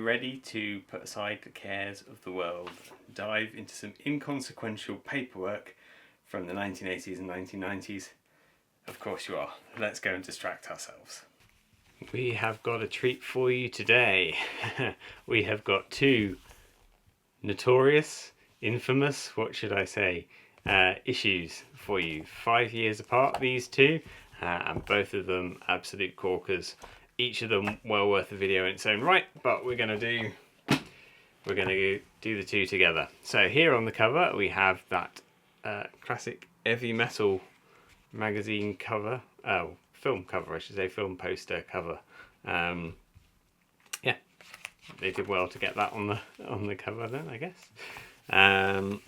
ready to put aside the cares of the world, dive into some inconsequential paperwork from the 1980s and 1990s? Of course you are. Let's go and distract ourselves. We have got a treat for you today. We have got two notorious, infamous, what should I say, issues for you. 5 years apart, these two, and both of them absolute corkers. Each of them well worth a video in its own right, but we're going to do the two together. So here on the cover we have that classic heavy metal magazine cover, film cover I should say, film poster cover. Yeah, they did well to get that on the cover then, I guess. And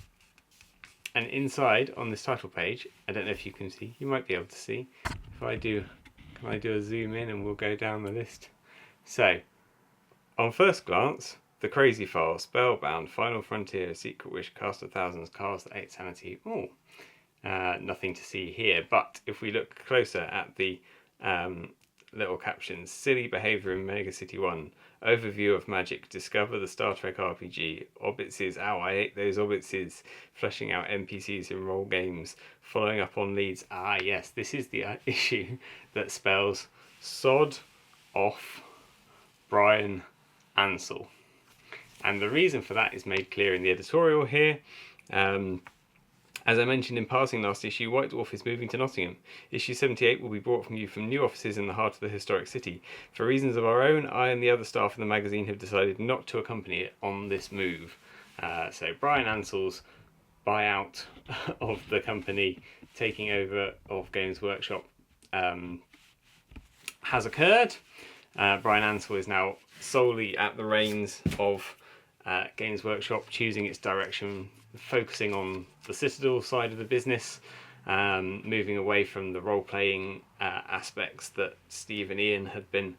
inside on this title page, I don't know if you can see, you might be able to see. If I do, can I do a zoom in and we'll go down the list? So, on first glance, The Crazy File, Spellbound, Final Frontier, Secret Wish, Cast of Thousands, Cars That Ate Sanity. Oh, nothing to see here. But if we look closer at the little captions, Silly Behaviour in Mega City 1, Overview of Magic, Discover the Star Trek RPG, Obitzes, ow, I ate those Obitzes, Fleshing out NPCs in role games, Following up on leads. Ah yes, this is the issue that spells sod off Brian Ansell. And the reason for that is made clear in the editorial here. As I mentioned in passing last issue, White Dwarf is moving to Nottingham. Issue 78 will be brought from you from new offices in the heart of the historic city. For reasons of our own, I and the other staff in the magazine have decided not to accompany it on this move. So Brian Ansell's buyout of the company, taking over of Games Workshop, has occurred. Brian Ansell is now solely at the reins of Games Workshop, choosing its direction, focusing on the Citadel side of the business, moving away from the role-playing aspects that Steve and Ian have been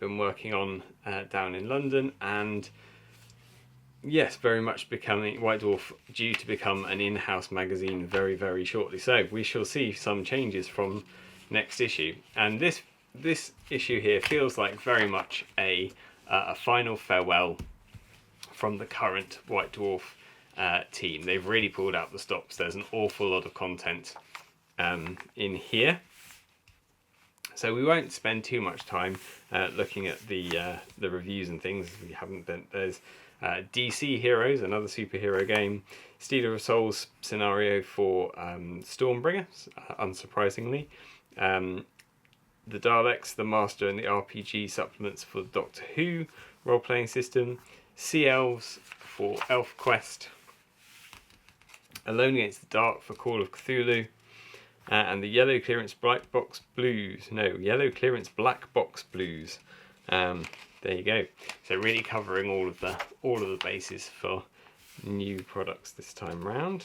working on down in London, and yes, very much becoming White Dwarf due to become an in-house magazine very, very shortly. So we shall see some changes from next issue, and this issue here feels like very much a final farewell from the current White Dwarf team. They've really pulled out the stops. There's an awful lot of content in here, so we won't spend too much time looking at the reviews and things. We haven't been. There's DC Heroes, another superhero game, Stealer of Souls scenario for Stormbringer, unsurprisingly, the Daleks, the Master, and the RPG supplements for the Doctor Who role-playing system, Sea Elves for ElfQuest, Alone Against the Dark for Call of Cthulhu, and the Yellow Clearance Black Box Blues. Yellow Clearance Black Box Blues. There you go. So really covering all of the bases for new products this time round.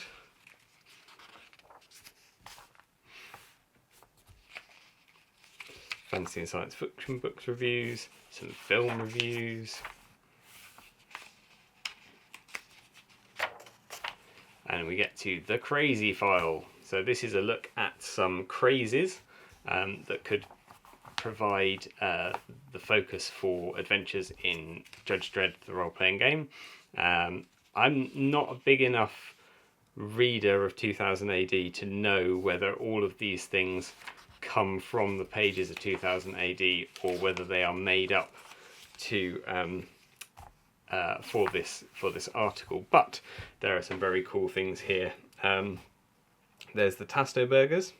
Fantasy and science fiction books reviews, some film reviews. And we get to The Crazy File. So this is a look at some crazes that could provide the focus for adventures in Judge Dredd, the role-playing game. I'm not a big enough reader of 2000 AD to know whether all of these things come from the pages of 2000 AD or whether they are made up to for this article, but there are some very cool things here. There's the Tasto burgers,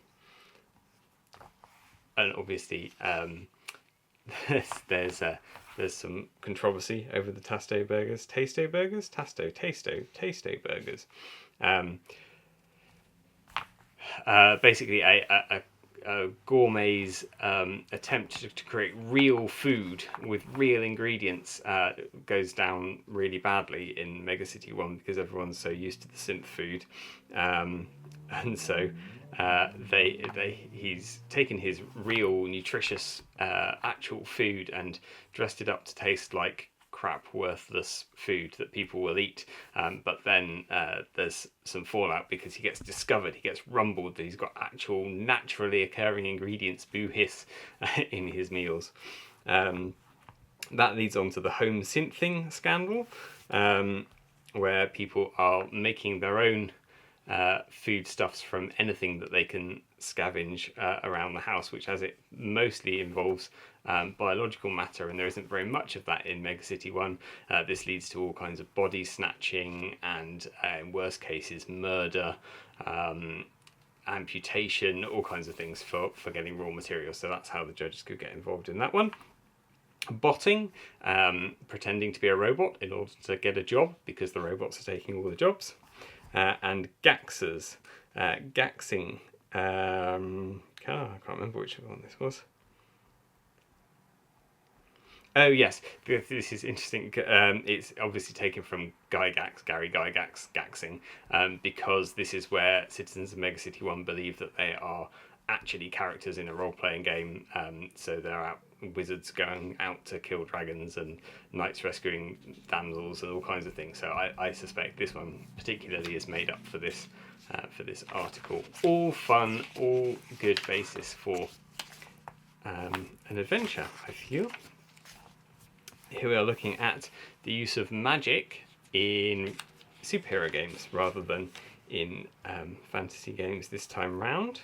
and obviously there's some controversy over the Tasto burgers. Tasto burgers? Tasto burgers. Basically a gourmet's attempt to create real food with real ingredients goes down really badly in Mega City 1 because everyone's so used to the synth food, and so he's taken his real nutritious actual food and dressed it up to taste like crap, worthless food that people will eat, but then there's some fallout because he gets discovered, he gets rumbled that he's got actual naturally occurring ingredients, boo hiss, in his meals. That leads on to the home synthing scandal, where people are making their own foodstuffs from anything that they can scavenge around the house, which, as it mostly involves biological matter, and there isn't very much of that in Megacity 1. This leads to all kinds of body snatching and, in worst cases, murder, amputation, all kinds of things for getting raw materials. So that's how the judges could get involved in that one. Botting, pretending to be a robot in order to get a job because the robots are taking all the jobs. And gaxers, gaxing. I can't remember which one this was. Oh yes, this is interesting. It's obviously taken from Gary Gygax, gaxing, because this is where citizens of Megacity 1 believe that they are actually characters in a role-playing game. So they're out, wizards going out to kill dragons and knights rescuing damsels and all kinds of things. So I suspect this one particularly is made up for this article. All fun, all good basis for an adventure, I feel. Here we are looking at the use of magic in superhero games rather than in fantasy games this time round.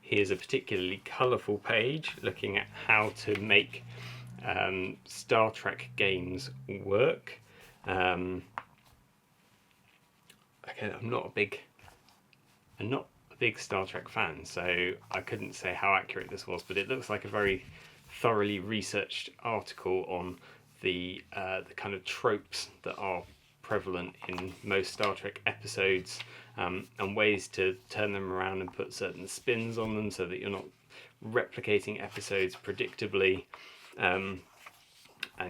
Here's a particularly colourful page looking at how to make Star Trek games work. Okay, I'm not a big Star Trek fan, so I couldn't say how accurate this was, but it looks like a very thoroughly researched article on the kind of tropes that are prevalent in most Star Trek episodes, and ways to turn them around and put certain spins on them so that you're not replicating episodes predictably, and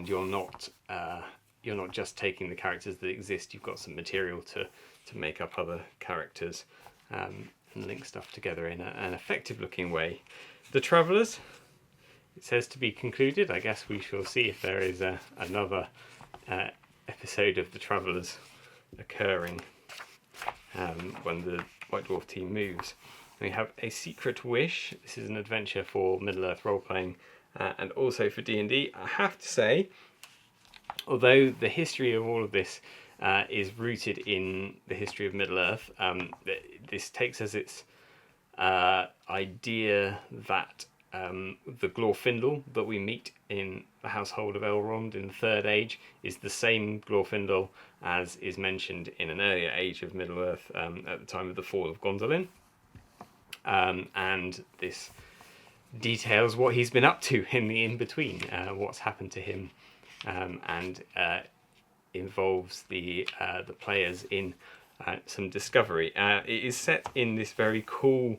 you're not just taking the characters that exist. You've got some material to make up other characters, and link stuff together in an effective looking way. The Travellers, it says to be concluded. I guess we shall see if there is another episode of the Travellers occurring when the White Dwarf team moves. We have A Secret Wish. This is an adventure for Middle-earth role-playing and also for D&D. I have to say, although the history of all of this is rooted in the history of Middle-earth, this takes as its idea that the Glorfindel that we meet in the household of Elrond in the Third Age is the same Glorfindel as is mentioned in an earlier age of Middle-earth at the time of the fall of Gondolin. And this details what he's been up to in the in-between, what's happened to him, and involves the players in some discovery. It is set in this very cool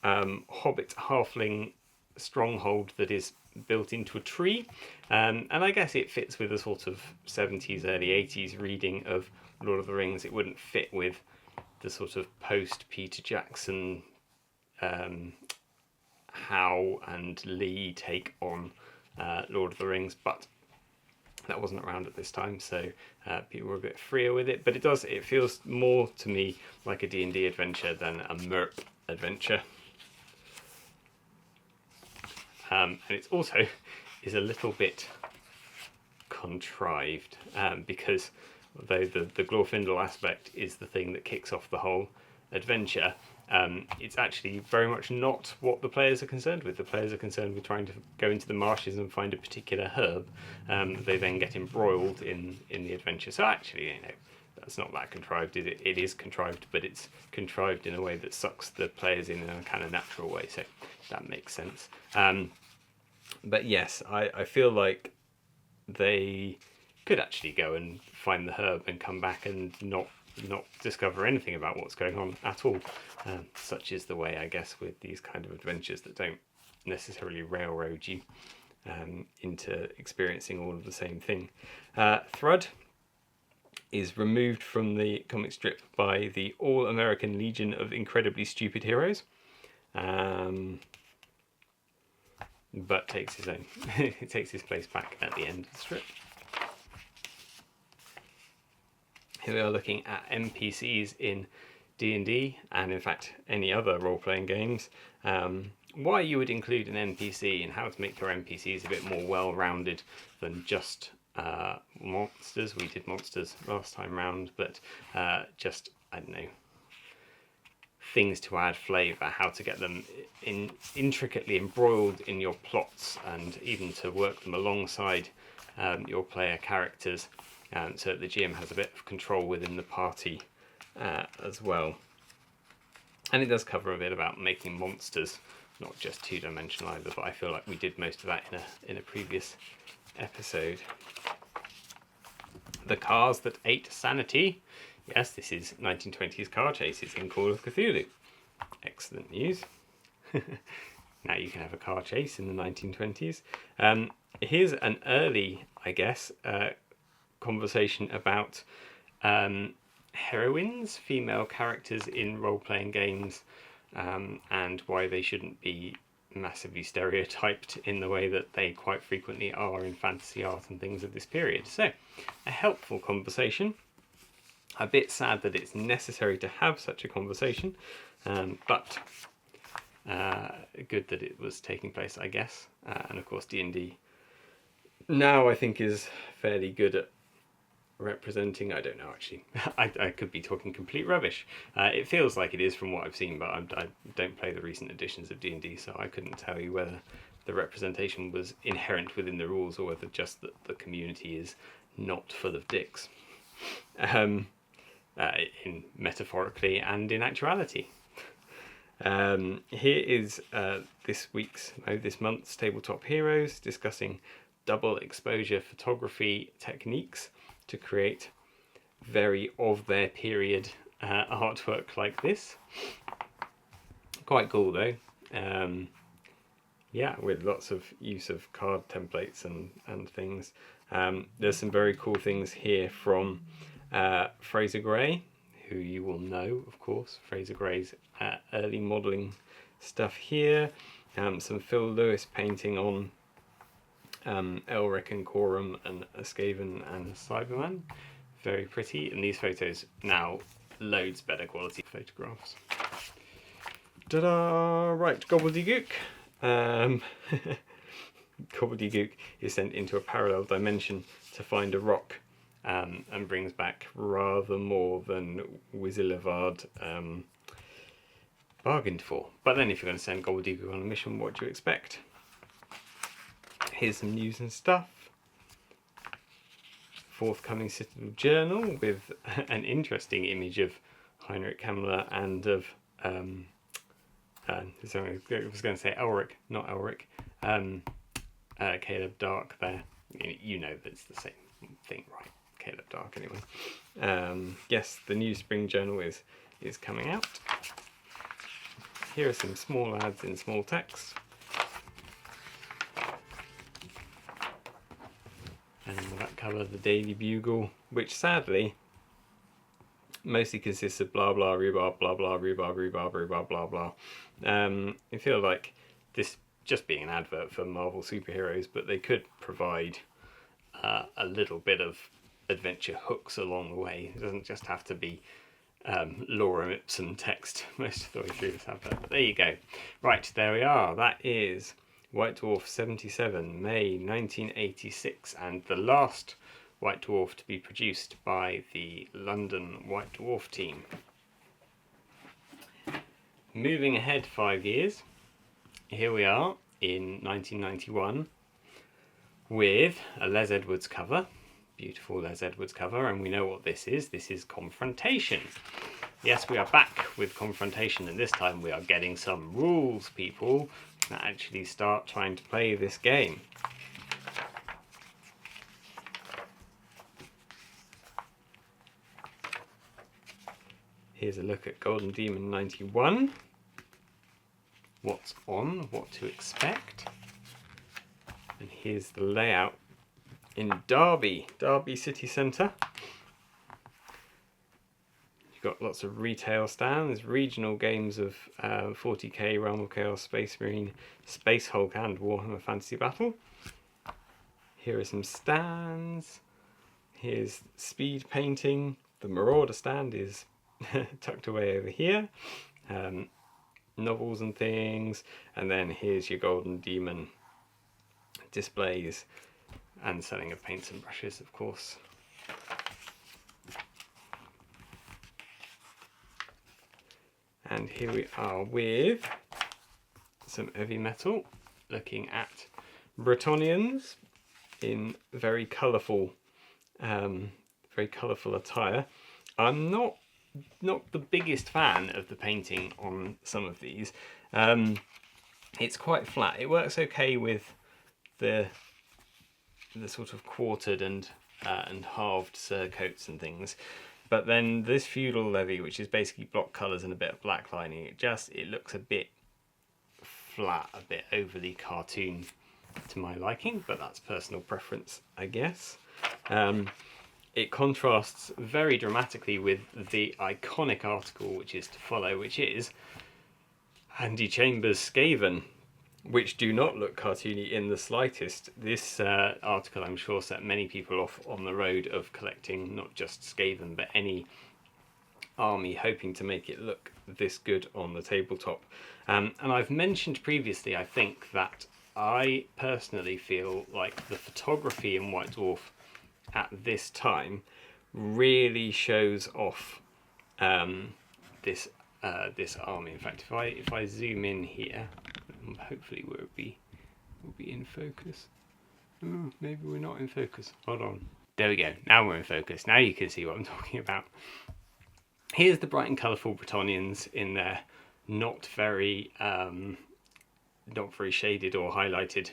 Hobbit halfling stronghold that is built into a tree, and I guess it fits with a sort of 70s, early 80s reading of Lord of the Rings. It wouldn't fit with the sort of post-Peter Jackson Howe and Lee take on Lord of the Rings, but that wasn't around at this time, so people were a bit freer with it. But it feels more to me like a D&D adventure than a MERP adventure. And it also is a little bit contrived, because although the Glorfindel aspect is the thing that kicks off the whole adventure, it's actually very much not what the players are concerned with. The players are concerned with trying to go into the marshes and find a particular herb. They then get embroiled in the adventure. So actually, that's not that contrived. It is contrived, but it's contrived in a way that sucks the players in a kind of natural way. So that makes sense. But yes, I feel like they could actually go and find the herb and come back and not discover anything about what's going on at all. Such is the way, I guess, with these kind of adventures that don't necessarily railroad you into experiencing all of the same thing. Thrud is removed from the comic strip by the All-American Legion of Incredibly Stupid Heroes, but takes his own it takes his place back at the end of the strip. Here we are looking at NPCs in D&D, and in fact any other role-playing games, why you would include an NPC and how to make your NPCs a bit more well-rounded than just monsters. We did monsters last time round, but just, I don't know, things to add flavour, how to get them intricately embroiled in your plots, and even to work them alongside your player characters, so that the GM has a bit of control within the party as well. And it does cover a bit about making monsters, not just two-dimensional either, but I feel like we did most of that in a previous episode. The Cars That Ate Sanity. Yes, this is 1920s car chases in Call of Cthulhu. Excellent news. Now you can have a car chase in the 1920s. Here's an early, I guess, conversation about heroines, female characters in role-playing games, and why they shouldn't be massively stereotyped in the way that they quite frequently are in fantasy art and things of this period. So, a helpful conversation. A bit sad that it's necessary to have such a conversation, but good that it was taking place, I guess. And of course D&D now I think is fairly good at representing, I don't know actually, I could be talking complete rubbish. It feels like it is from what I've seen, but I don't play the recent editions of D&D, so I couldn't tell you whether the representation was inherent within the rules or whether just that the community is not full of dicks. In metaphorically and in actuality. Here is this month's Tabletop Heroes, discussing double exposure photography techniques to create very of their period artwork like this. Quite cool though. Yeah, with lots of use of card templates and things. There's some very cool things here from Fraser Gray, who you will know, of course. Fraser Gray's early modelling stuff here. Some Phil Lewis painting on Elric and Corum and Skaven and Cyberman. Very pretty, and these photos now loads better quality photographs. Ta-da! Right, Gobbledygook. Gobbledygook is sent into a parallel dimension to find a rock, and brings back rather more than Wizilevard bargained for. But then if you're going to send Gobbledygook on a mission, what do you expect? Here's some news and stuff. Forthcoming Citadel Journal with an interesting image of Heinrich Kammler and of so I was going to say Elric, not Elric. Caleb Dark there. You know that's the same thing, right? Caleb Dark anyway. Yes, the new Spring Journal is coming out. Here are some small ads in small text. And the back cover of the Daily Bugle, which sadly mostly consists of blah blah rhubarb, blah blah rhubarb, rhubarb, rhubarb, blah blah. I feel like this just being an advert for Marvel superheroes, but they could provide a little bit of adventure hooks along the way. It doesn't just have to be lorem ipsum text most of the way through this advert. But there you go. Right, there we are. That is White Dwarf 77, May 1986, and the last White Dwarf to be produced by the London White Dwarf team. Moving ahead 5 years, here we are in 1991 with a Les Edwards cover, beautiful Les Edwards cover, and we know what this is. This is Confrontation. Yes, we are back with Confrontation, and this time we are getting some rules, people, that actually start trying to play this game. Here's a look at Golden Demon 91. What's on, what to expect. And here's the layout in Derby City Centre. You've got lots of retail stands, regional games of 40k, Realm of Chaos, Space Marine, Space Hulk and Warhammer Fantasy Battle. Here are some stands. Here's speed painting. The Marauder stand is tucked away over here. Novels and things, and then here's your Golden Demon displays and selling of paints and brushes, of course. And here we are with some heavy metal, looking at Bretonnians in very colourful attire. I'm not the biggest fan of the painting on some of these. It's quite flat. It works okay with the sort of quartered and halved surcoats and things, but then this feudal levy, which is basically block colours and a bit of black lining, it looks a bit flat, a bit overly cartoon to my liking, but that's personal preference, I guess. It contrasts very dramatically with the iconic article which is to follow, which is Andy Chambers' Skaven, which do not look cartoony in the slightest. This article, I'm sure, set many people off on the road of collecting not just Skaven, but any army, hoping to make it look this good on the tabletop. And I've mentioned previously, I think, that I personally feel like the photography in White Dwarf at this time really shows off this army. In fact, if I zoom in here, hopefully we'll be in focus. Oh, maybe we're not in focus. Hold on. There we go. Now we're in focus. Now you can see what I'm talking about. Here's the bright and colourful Bretonnians in their not very shaded or highlighted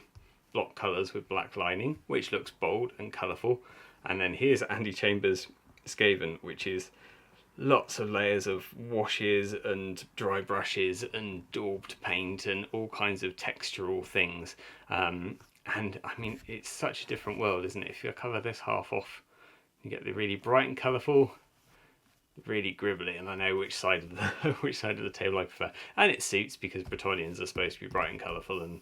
block colours with black lining, which looks bold and colourful. And then here's Andy Chambers' Skaven, which is lots of layers of washes and dry brushes and daubed paint and all kinds of textural things. And I mean, it's such a different world, isn't it? If you cover this half off, you get the really bright and colourful, really gribbly, and I know which side of the table I prefer. And it suits, because Bretonnians are supposed to be bright and colourful, and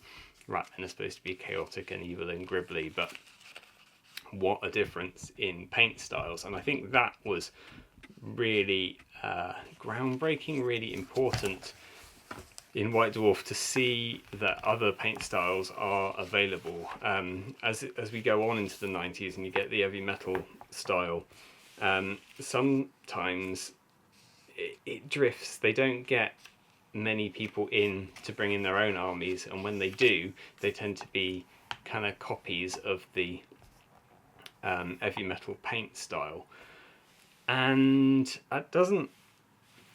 Ratmen are supposed to be chaotic and evil and gribbly, but what a difference in paint styles. And I think that was really groundbreaking, really important in White Dwarf, to see that other paint styles are available. As we go on into the 90s and you get the heavy metal style, sometimes it drifts. They don't get many people in to bring in their own armies, and when they do, they tend to be kind of copies of the heavy metal paint style, and that doesn't.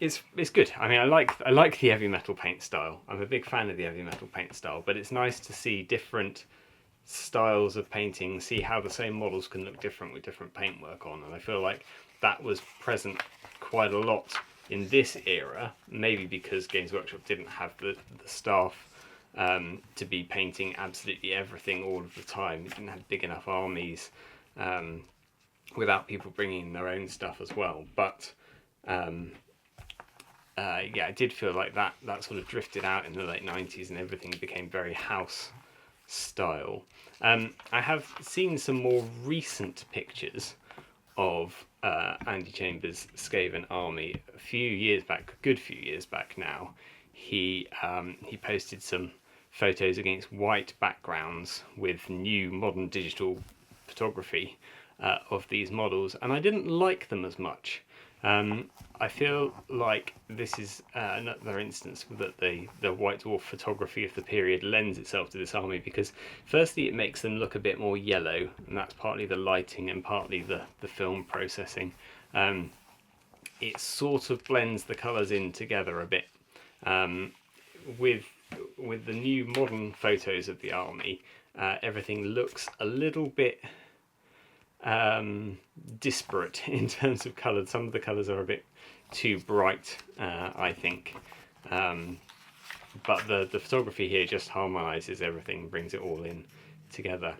It's good. I mean, I like the heavy metal paint style. I'm a big fan of the heavy metal paint style, but it's nice to see different styles of painting, see how the same models can look different with different paintwork on, and I feel like that was present quite a lot in this era, maybe because Games Workshop didn't have the staff to be painting absolutely everything all of the time. It didn't have big enough armies without people bringing their own stuff as well, but yeah, I did feel like that sort of drifted out in the late 90s and everything became very house style. I have seen some more recent pictures of Andy Chambers' Skaven army a good few years back now. He posted some photos against white backgrounds with new modern digital photography of these models, and I didn't like them as much. I feel like this is another instance that the White Dwarf photography of the period lends itself to this army, because firstly it makes them look a bit more yellow, and that's partly the lighting and partly the film processing. It sort of blends the colours in together a bit. With the new modern photos of the army, everything looks a little bit disparate in terms of colours. Some of the colours are a bit too bright, I think, but the photography here just harmonises everything, brings it all in together,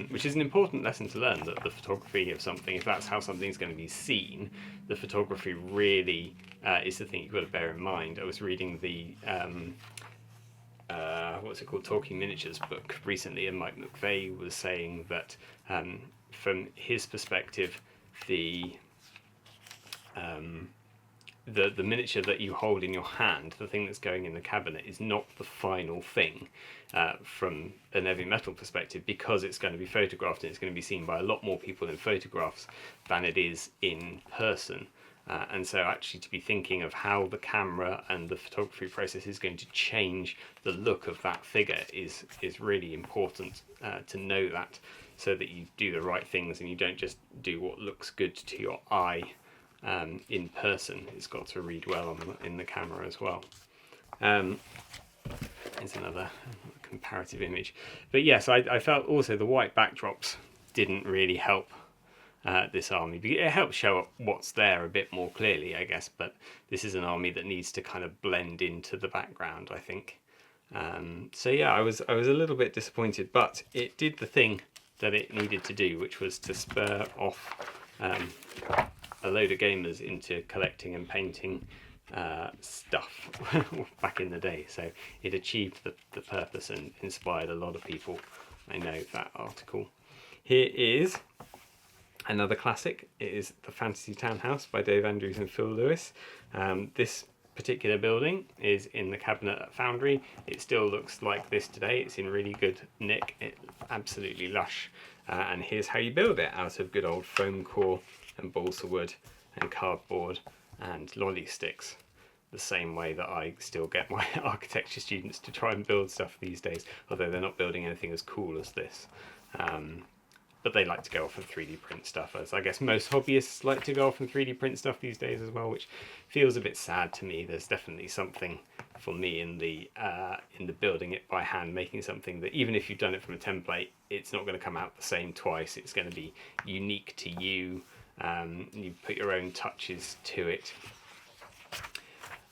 which is an important lesson to learn, that the photography of something, if that's how something's going to be seen, the photography really is the thing you've got to bear in mind. I was reading the what's it called, Talking Miniatures book recently, and Mike McVeigh was saying that from his perspective, the the miniature that you hold in your hand, the thing that's going in the cabinet, is not the final thing from an heavy metal perspective, because it's going to be photographed and it's going to be seen by a lot more people in photographs than it is in person. And so actually to be thinking of how the camera and the photography process is going to change the look of that figure is really important to know that, so that you do the right things and you don't just do what looks good to your eye in person. It's got to read well in the camera as well. Here's another comparative image. But yes, I felt also the white backdrops didn't really help this army. It helps show up what's there a bit more clearly, I guess, but this is an army that needs to kind of blend into the background, I think. So yeah, I was a little bit disappointed, but it did the thing that it needed to do, which was to spur off a load of gamers into collecting and painting stuff back in the day. So it achieved the purpose and inspired a lot of people. I know that article. Here is another classic. It is The Fantasy Townhouse by Dave Andrews and Phil Lewis. This particular building is in the cabinet at Foundry. It still looks like this today. It's in really good nick. It's absolutely lush. And here's how you build it out of good old foam core and balsa wood and cardboard and lolly sticks. The same way that I still get my architecture students to try and build stuff these days, although they're not building anything as cool as this. But they like to go off and 3D print stuff, as I guess most hobbyists like to go off and 3D print stuff these days as well, which feels a bit sad to me. There's definitely something for me in the building it by hand, making something that even if you've done it from a template, it's not going to come out the same twice. It's going to be unique to you. You put your own touches to it.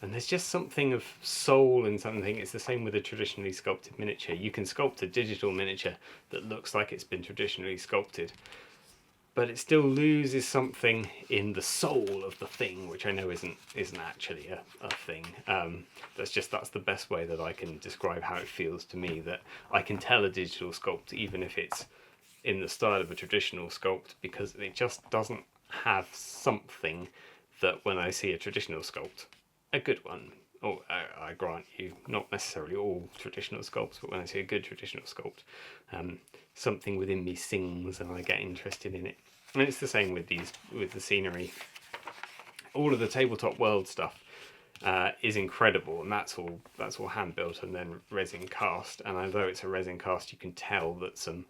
And there's just something of soul in something. It's the same with a traditionally sculpted miniature. You can sculpt a digital miniature that looks like it's been traditionally sculpted, but it still loses something in the soul of the thing, which I know isn't actually a thing. That's the best way that I can describe how it feels to me, that I can tell a digital sculpt even if it's in the style of a traditional sculpt, because it just doesn't have something that when I see a traditional sculpt, a good one, or I grant you, not necessarily all traditional sculpts, but when I see a good traditional sculpt, something within me sings and I get interested in it. And it's the same with the scenery. All of the tabletop world stuff is incredible, and that's all hand built and then resin cast. And although it's a resin cast, you can tell that some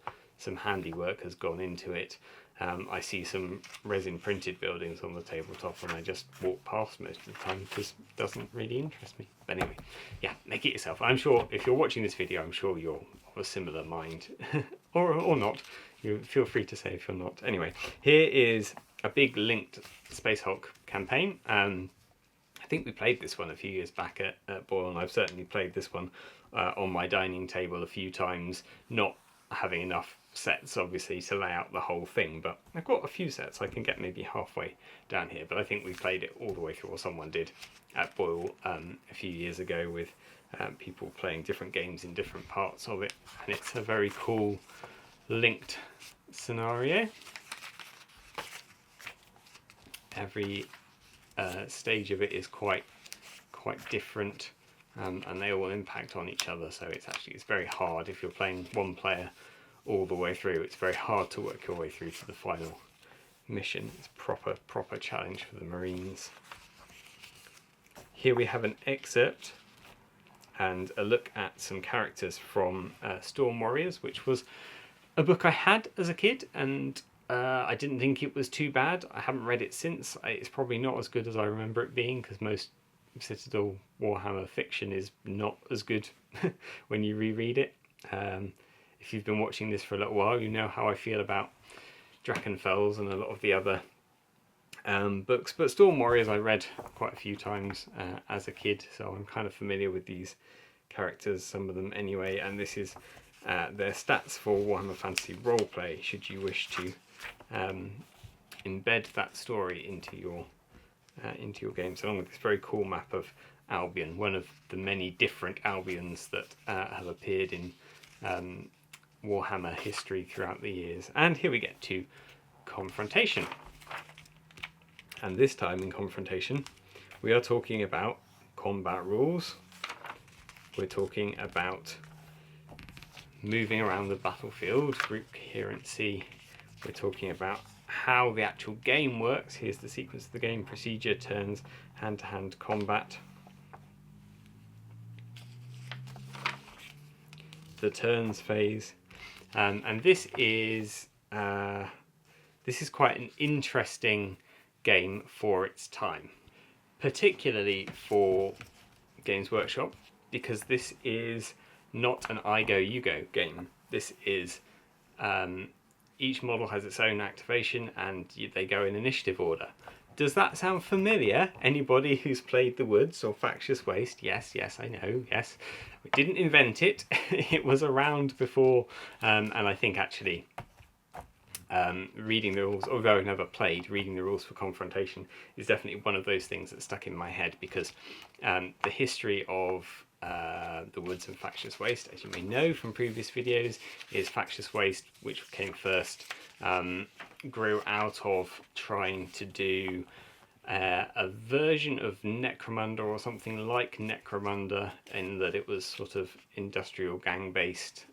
handiwork has gone into it. I see some resin printed buildings on the tabletop and I just walk past most of the time because it doesn't really interest me. But anyway, yeah, make it yourself. I'm sure if you're watching this video, I'm sure you're of a similar mind or not. You feel free to say if you're not. Anyway, here is a big linked Space Hulk campaign. I think we played this one a few years back at Boyle, and I've certainly played this one on my dining table a few times, not having enough sets obviously to lay out the whole thing, but I've got a few sets. I can get maybe halfway down here, but I think we played it all the way through, or someone did at Boyle a few years ago, with people playing different games in different parts of it, and it's a very cool linked scenario. Every stage of it is quite different, and they all impact on each other, so it's very hard if you're playing one player all the way through. It's very hard to work your way through to the final mission. It's proper challenge for the Marines. Here we have an excerpt and a look at some characters from Storm Warriors, which was a book I had as a kid, and I didn't think it was too bad. I haven't read it since. It's probably not as good as I remember it being, because most Citadel Warhammer fiction is not as good when you reread it. If you've been watching this for a little while, you know how I feel about Drachenfels and a lot of the other books. But Storm Warriors I read quite a few times as a kid, so I'm kind of familiar with these characters, some of them anyway. And this is their stats for Warhammer Fantasy Roleplay, should you wish to embed that story into your games, along with this very cool map of Albion, one of the many different Albions that have appeared in Warhammer history throughout the years. And here we get to Confrontation. And this time in Confrontation, we are talking about combat rules. We're talking about moving around the battlefield, group coherency. We're talking about how the actual game works. Here's the sequence of the game: procedure, turns, hand-to-hand combat. The turns phase, and this is quite an interesting game for its time, particularly for Games Workshop, because this is not an I go you go game. This is each model has its own activation and they go in initiative order. Does that sound familiar? Anybody who's played The Woods or Factious Waste? Yes, I know, yes. We didn't invent it. It was around before, and I think actually reading the rules, although I've never played, reading the rules for Confrontation is definitely one of those things that stuck in my head, because the history of The Woods and Factious Waste, as you may know from previous videos, is Factious Waste, which came first, grew out of trying to do a version of Necromunda or something like Necromunda, in that it was sort of industrial gang based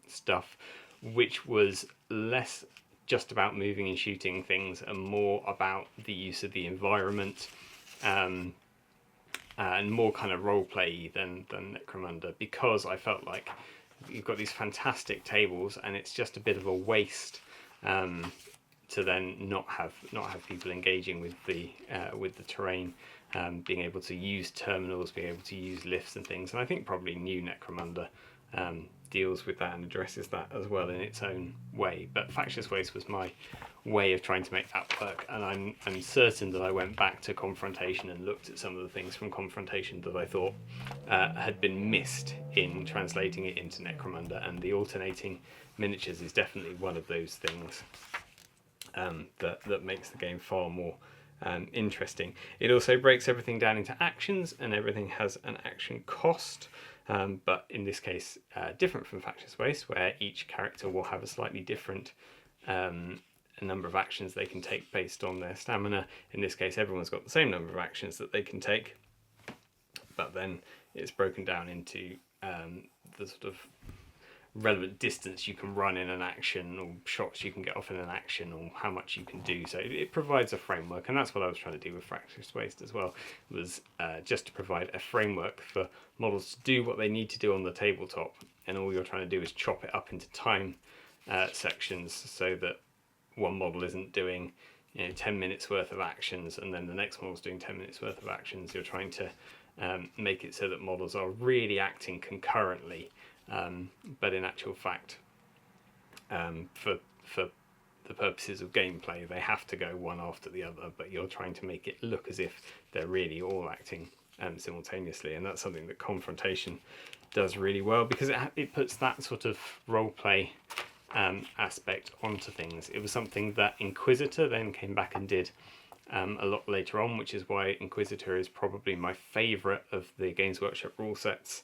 stuff, which was less just about moving and shooting things and more about the use of the environment, and more kind of role play than Necromunda, because I felt like you've got these fantastic tables and it's just a bit of a waste to then not have people engaging with the terrain, being able to use terminals, being able to use lifts and things. And I think probably new Necromunda deals with that and addresses that as well in its own way. But Factious Waste was my way of trying to make that work, and I'm certain that I went back to Confrontation and looked at some of the things from Confrontation that I thought had been missed in translating it into Necromunda, and the alternating miniatures is definitely one of those things that makes the game far more interesting. It also breaks everything down into actions, and everything has an action cost. But in this case, different from Factious Waste, where each character will have a slightly different number of actions they can take based on their stamina. In this case, everyone's got the same number of actions that they can take, but then it's broken down into the sort of relevant distance you can run in an action, or shots you can get off in an action, or how much you can do. So it provides a framework, and that's what I was trying to do with Factious Waste as well, was just to provide a framework for models to do what they need to do on the tabletop, and all you're trying to do is chop it up into time sections, so that one model isn't doing 10 minutes worth of actions and then the next model's doing 10 minutes worth of actions. You're trying to make it so that models are really acting concurrently, but in actual fact, for the purposes of gameplay, they have to go one after the other, but you're trying to make it look as if they're really all acting simultaneously. And that's something that Confrontation does really well, because it puts that sort of role play aspect onto things. It was something that Inquisitor then came back and did a lot later on, which is why Inquisitor is probably my favourite of the Games Workshop rule sets.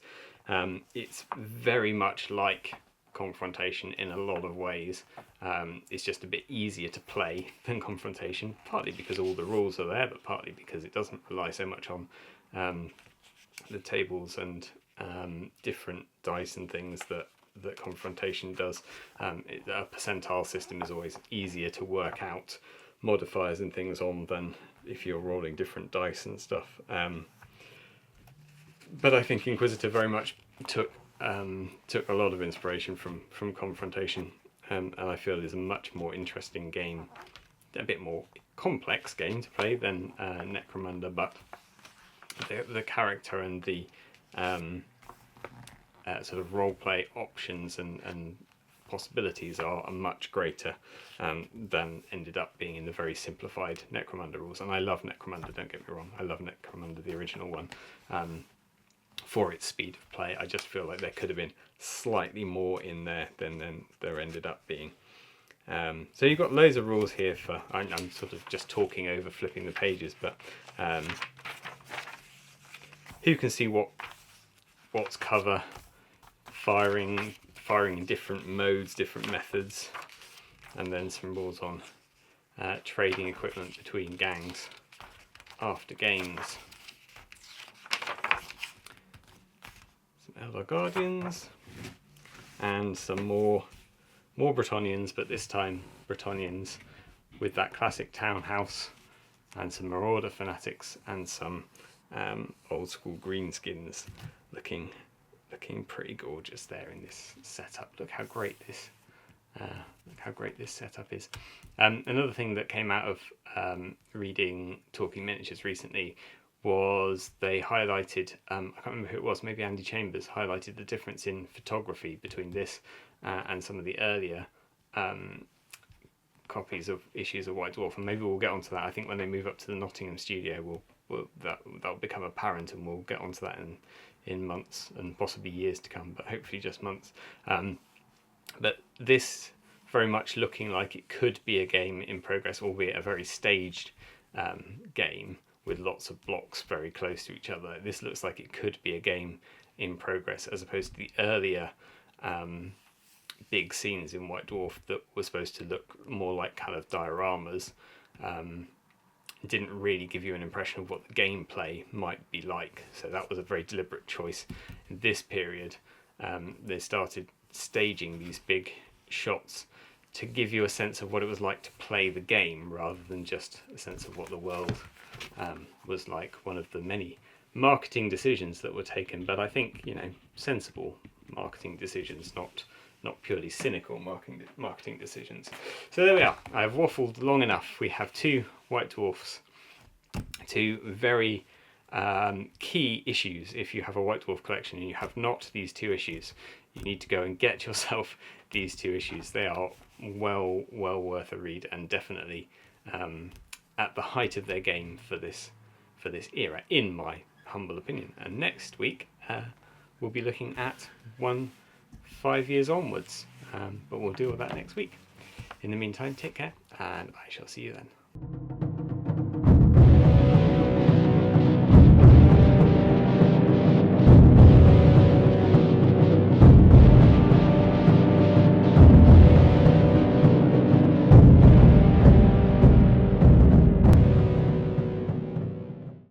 It's very much like Confrontation in a lot of ways. It's just a bit easier to play than Confrontation, partly because all the rules are there, but partly because it doesn't rely so much on the tables and different dice and things that Confrontation does. A percentile system is always easier to work out modifiers and things on than if you're rolling different dice and stuff. But I think Inquisitor very much took a lot of inspiration from Confrontation, and I feel it is a much more interesting game, a bit more complex game to play than Necromunda, but the character and the sort of roleplay options and possibilities are much greater than ended up being in the very simplified Necromunda rules. And I love Necromunda, don't get me wrong, I love Necromunda, the original one, for its speed of play. I just feel like there could have been slightly more in there than there ended up being. So you've got loads of rules here for, I'm sort of just talking over flipping the pages, but who can see what's cover, firing in different modes, different methods, and then some rules on trading equipment between gangs after games. Some Elder Guardians and some more Bretonnians, but this time Bretonnians with that classic townhouse, and some Marauder fanatics and some old school greenskins looking pretty gorgeous there in this setup. Look how great this setup is. Another thing that came out of reading Talking Miniatures recently was they highlighted, I can't remember who it was, maybe Andy Chambers highlighted the difference in photography between this and some of the earlier copies of issues of White Dwarf, and maybe we'll get onto that. I think when they move up to the Nottingham studio, that'll become apparent, and we'll get onto that in months and possibly years to come, but hopefully just months. But this very much looking like it could be a game in progress, albeit a very staged game with lots of blocks very close to each other. This looks like it could be a game in progress, as opposed to the earlier big scenes in White Dwarf that were supposed to look more like kind of dioramas. Didn't really give you an impression of what the gameplay might be like. So that was a very deliberate choice. In this period, they started staging these big shots to give you a sense of what it was like to play the game, rather than just a sense of what the world was like. One of the many marketing decisions that were taken, but I think, sensible marketing decisions, not purely cynical marketing decisions. So there we are. I've waffled long enough. We have 2 White Dwarfs, 2 very key issues. If you have a White Dwarf collection and you have not these 2 issues, you need to go and get yourself these 2 issues. They are well worth a read, and definitely at the height of their game for this era, in my humble opinion. And next week we'll be looking at 5 years onwards, but we'll deal with that next week. In the meantime, take care, and I shall see you then.